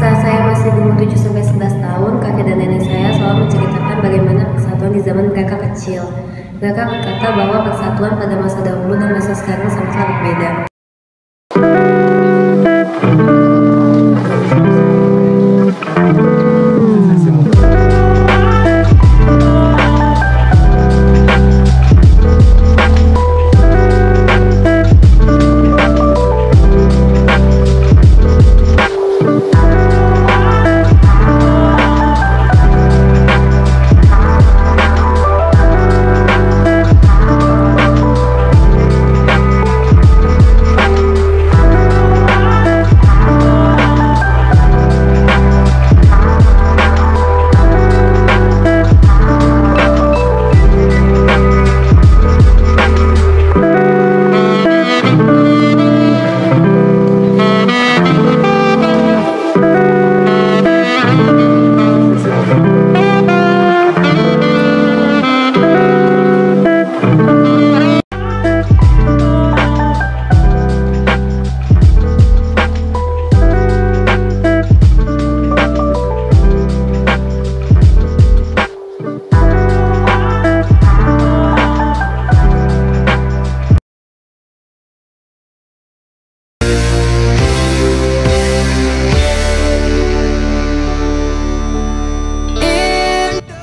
Saat saya masih berumur 7-11 tahun, kakek dan nenek saya selalu menceritakan bagaimana persatuan di zaman mereka kecil. Mereka berkata bahwa persatuan pada masa dahulu dan masa sekarang sangatlah berbeda.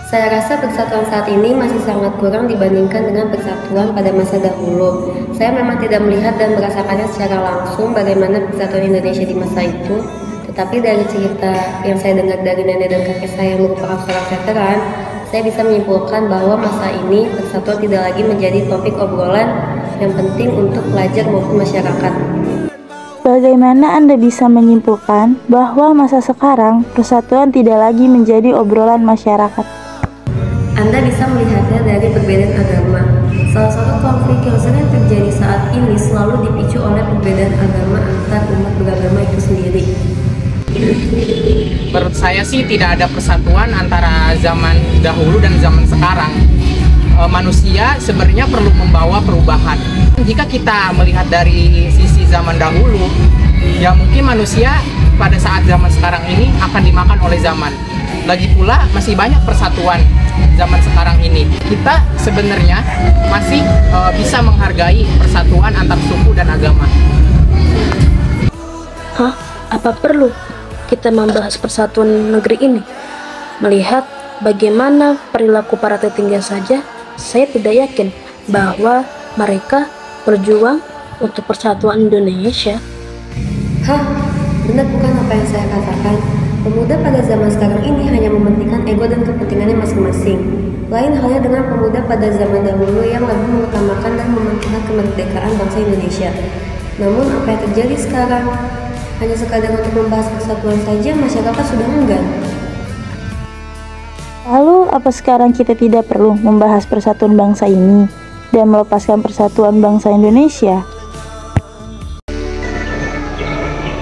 Saya rasa persatuan saat ini masih sangat kurang dibandingkan dengan persatuan pada masa dahulu. Saya memang tidak melihat dan merasakannya secara langsung bagaimana persatuan Indonesia di masa itu. Tetapi dari cerita yang saya dengar dari nenek dan kakek saya yang merupakan seorang veteran, saya bisa menyimpulkan bahwa masa ini persatuan tidak lagi menjadi topik obrolan yang penting untuk pelajar maupun masyarakat. Bagaimana Anda bisa menyimpulkan bahwa masa sekarang persatuan tidak lagi menjadi obrolan masyarakat? Anda bisa melihatnya dari perbedaan agama. Salah satu konflik yang sering terjadi saat ini selalu dipicu oleh perbedaan agama antar umat beragama itu sendiri. Menurut saya sih tidak ada persatuan antara zaman dahulu dan zaman sekarang. Manusia sebenarnya perlu membawa perubahan. Jika kita melihat dari sisi zaman dahulu, ya mungkin manusia pada saat zaman sekarang ini akan dimakan oleh zaman. Lagi pula masih banyak persatuan zaman sekarang ini. Kita sebenarnya masih bisa menghargai persatuan antar suku dan agama. Hah? Apa perlu kita membahas persatuan negeri ini? Melihat bagaimana perilaku para tetangga saja, saya tidak yakin bahwa mereka berjuang untuk persatuan Indonesia. Hah? Benar bukan apa yang saya katakan? Pemuda pada zaman sekarang ini hanya mementingkan ego dan kepentingannya masing-masing. Lain halnya dengan pemuda pada zaman dahulu yang lebih mengutamakan dan mementingkan kemerdekaan bangsa Indonesia. Namun apa yang terjadi sekarang? Hanya sekadar untuk membahas persatuan saja masyarakat sudah enggan. Lalu apa sekarang kita tidak perlu membahas persatuan bangsa ini dan melepaskan persatuan bangsa Indonesia?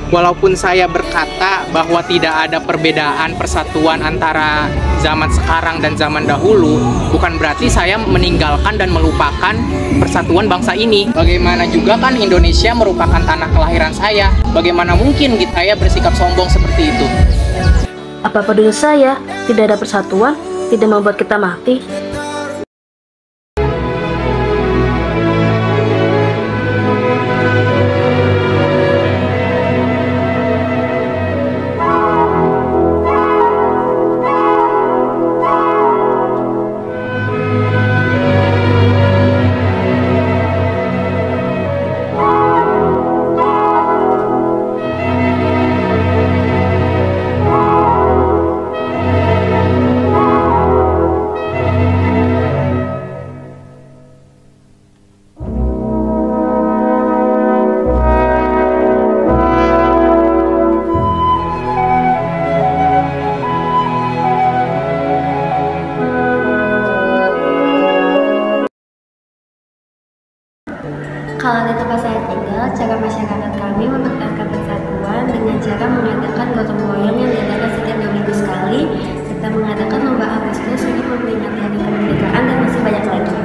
Walaupun saya berkata bahwa tidak ada perbedaan persatuan antara zaman sekarang dan zaman dahulu, bukan berarti saya meninggalkan dan melupakan persatuan bangsa ini. Bagaimana juga kan Indonesia merupakan tanah kelahiran saya. Bagaimana mungkin saya bersikap sombong seperti itu? Apa peduli saya, tidak ada persatuan, tidak membuat kita mati. Kalau di tempat saya tinggal, cara masyarakat kami mempertahankan persatuan dengan cara mengadakan gotong royong yang diadakan setiap 2 minggu sekali, serta mengadakan lomba Agustus untuk memperingati hari kemerdekaan dan masih banyak lagi.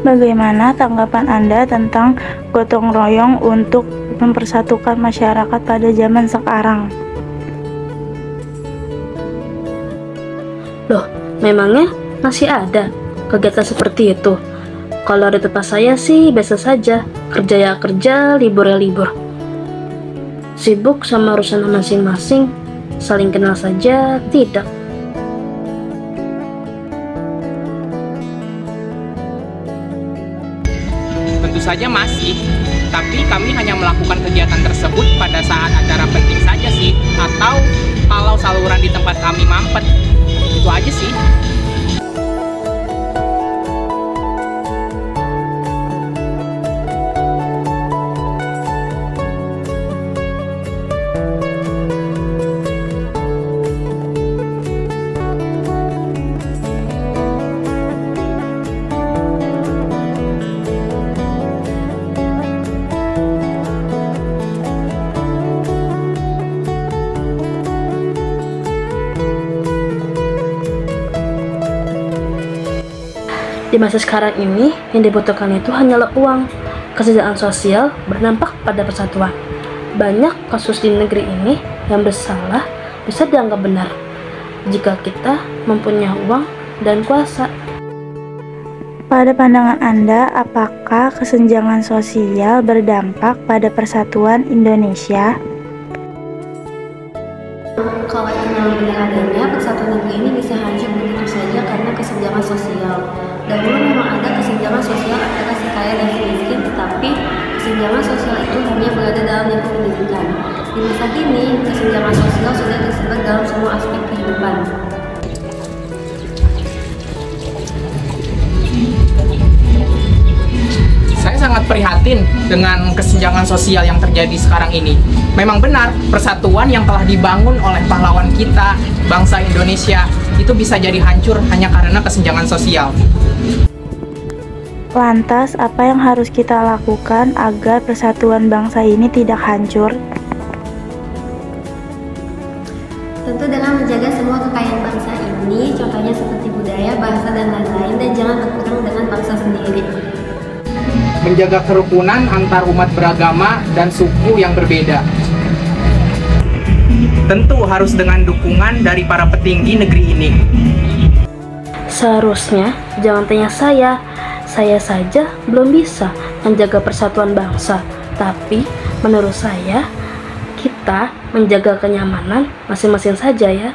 Bagaimana tanggapan Anda tentang gotong royong untuk mempersatukan masyarakat pada zaman sekarang? Loh, memangnya masih ada kegiatan seperti itu? Kalau di tempat saya sih biasa saja, kerja ya kerja, libur ya libur. Sibuk sama urusan masing-masing, saling kenal saja tidak. Tentu saja masih, tapi kami hanya melakukan kegiatan tersebut pada saat acara penting saja sih, atau kalau saluran di tempat kami mampet. Itu aja sih. Di masa sekarang ini, yang dibutuhkan itu hanyalah uang. Kesejahteraan sosial berdampak pada persatuan. Banyak kasus di negeri ini yang bersalah bisa dianggap benar jika kita mempunyai uang dan kuasa. Pada pandangan Anda, apakah kesenjangan sosial berdampak pada persatuan Indonesia? Kalau itu memang benar adanya, persatuan negeri ini bisa hancur begitu saja karena kesenjangan sosial. Dahulu memang ada kesenjangan sosial antara si kaya dan si miskin, tetapi kesenjangan sosial itu hanya berada dalam lingkup pendidikan. Di masa kini, kesenjangan sosial sudah tersebar dalam semua aspek kehidupan. Saya sangat prihatin dengan kesenjangan sosial yang terjadi sekarang ini. Memang benar, persatuan yang telah dibangun oleh pahlawan kita, bangsa Indonesia, itu bisa jadi hancur hanya karena kesenjangan sosial. Lantas, apa yang harus kita lakukan agar persatuan bangsa ini tidak hancur? Tentu dengan menjaga semua kekayaan bangsa ini, contohnya seperti budaya, bahasa, dan lain-lain, dan jangan berperang dengan bangsa sendiri. Menjaga kerukunan antar umat beragama dan suku yang berbeda. Tentu harus dengan dukungan dari para petinggi negeri ini. Seharusnya jangan tanya saya saja belum bisa menjaga persatuan bangsa. Tapi menurut saya, kita menjaga kenyamanan masing-masing saja ya.